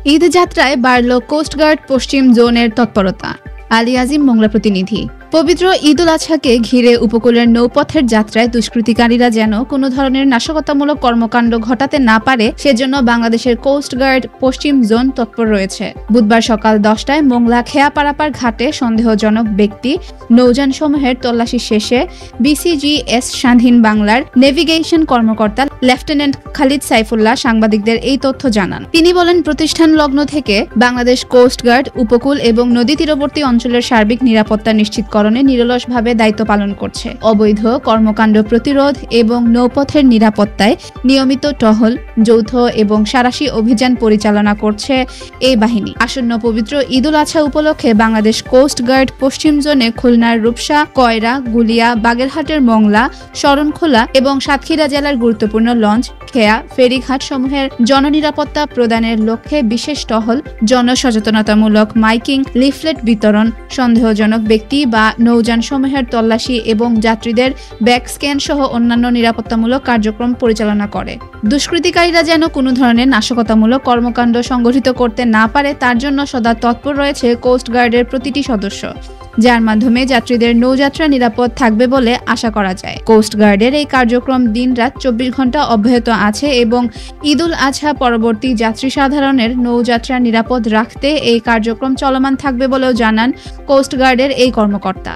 ঈদ যাত্রায় বাড়ল কোস্টগার্ড পশ্চিম জোনের তৎপরতা। আলী আজিম মোংলা প্রতিনিধি। পবিত্র ঈদ উল আজহাকে ঘিরে উপকূলের নৌপথের যাত্রায় দুষ্কৃতিকারীরা যেন কোনো ধরনের নাশকতামূলক কর্মকাণ্ড ঘটাতে না পারে সেজন্য বাংলাদেশের কোস্টগার্ড পশ্চিম জোন তৎপর রয়েছে। বুধবার সকাল 10টায় মোংলা খেয়া পারাপার ঘাটে সন্দেহজনক ব্যক্তি নৌযান সমূহের তল্লাশি শেষে বিসিজিএস স্বাধীন বাংলার নেভিগেশন কর্মকর্তা লেফটেন্যান্ট খালিদ সাইফুল্লাহ সাংবাদিকদের এই তথ্য জানান। তিনি বলেন, প্রতিষ্ঠান লগ্ন থেকে বাংলাদেশ কোস্টগার্ড উপকূল এবং নদী তীরবর্তী অঞ্চলের সার্বিক নিরাপত্তা নিশ্চিত নিরলসভাবে দায়িত্ব পালন করছে। অবৈধ কর্মকাণ্ড প্রতিরোধ এবং নৌপথের নিরাপত্তায় নিয়মিত টহল, যৌথ এবং সাঁড়াশি অভিযান পরিচালনা করছে এই বাহিনী। আসন্ন পবিত্র ঈদ উল আজহা উপলক্ষে বাংলাদেশ কোস্টগার্ড পশ্চিম জোনে খুলনার রূপসা, কয়রা, গুলিয়া, বাগেরহাটের মংলা, শরণখোলা এবং সাতক্ষীরা জেলার গুরুত্বপূর্ণ লঞ্চ, খেয়া, ফেরিঘাট সমূহের জননিরাপত্তা প্রদানের লক্ষ্যে বিশেষ টহল, জনসচেতনতামূলক মাইকিং, লিফলেট বিতরণ, সন্দেহজনক ব্যক্তি বা নৌযান সমূহের তল্লাশি এবং যাত্রীদের ব্যাগ স্ক্যান সহ অন্যান্য নিরাপত্তামূলক কার্যক্রম পরিচালনা করে। দুষ্কৃতিকারীরা যেন কোনো ধরনের নাশকতামূলক কর্মকাণ্ড সংগঠিত করতে না পারে তার জন্য সদা তৎপর রয়েছে কোস্টগার্ডের প্রতিটি সদস্য, যার মাধ্যমে যাত্রীদের নৌযাত্রা নিরাপদ থাকবে বলে আশা করা যায়। কোস্টগার্ডের এই কার্যক্রম দিনরাত 24 ঘন্টা অব্যাহত আছে এবং ঈদ উল আজহা পরবর্তী যাত্রী সাধারণের নৌযাত্রা নিরাপদ রাখতে এই কার্যক্রম চলমান থাকবে বলেও জানান কোস্টগার্ডের এই কর্মকর্তা।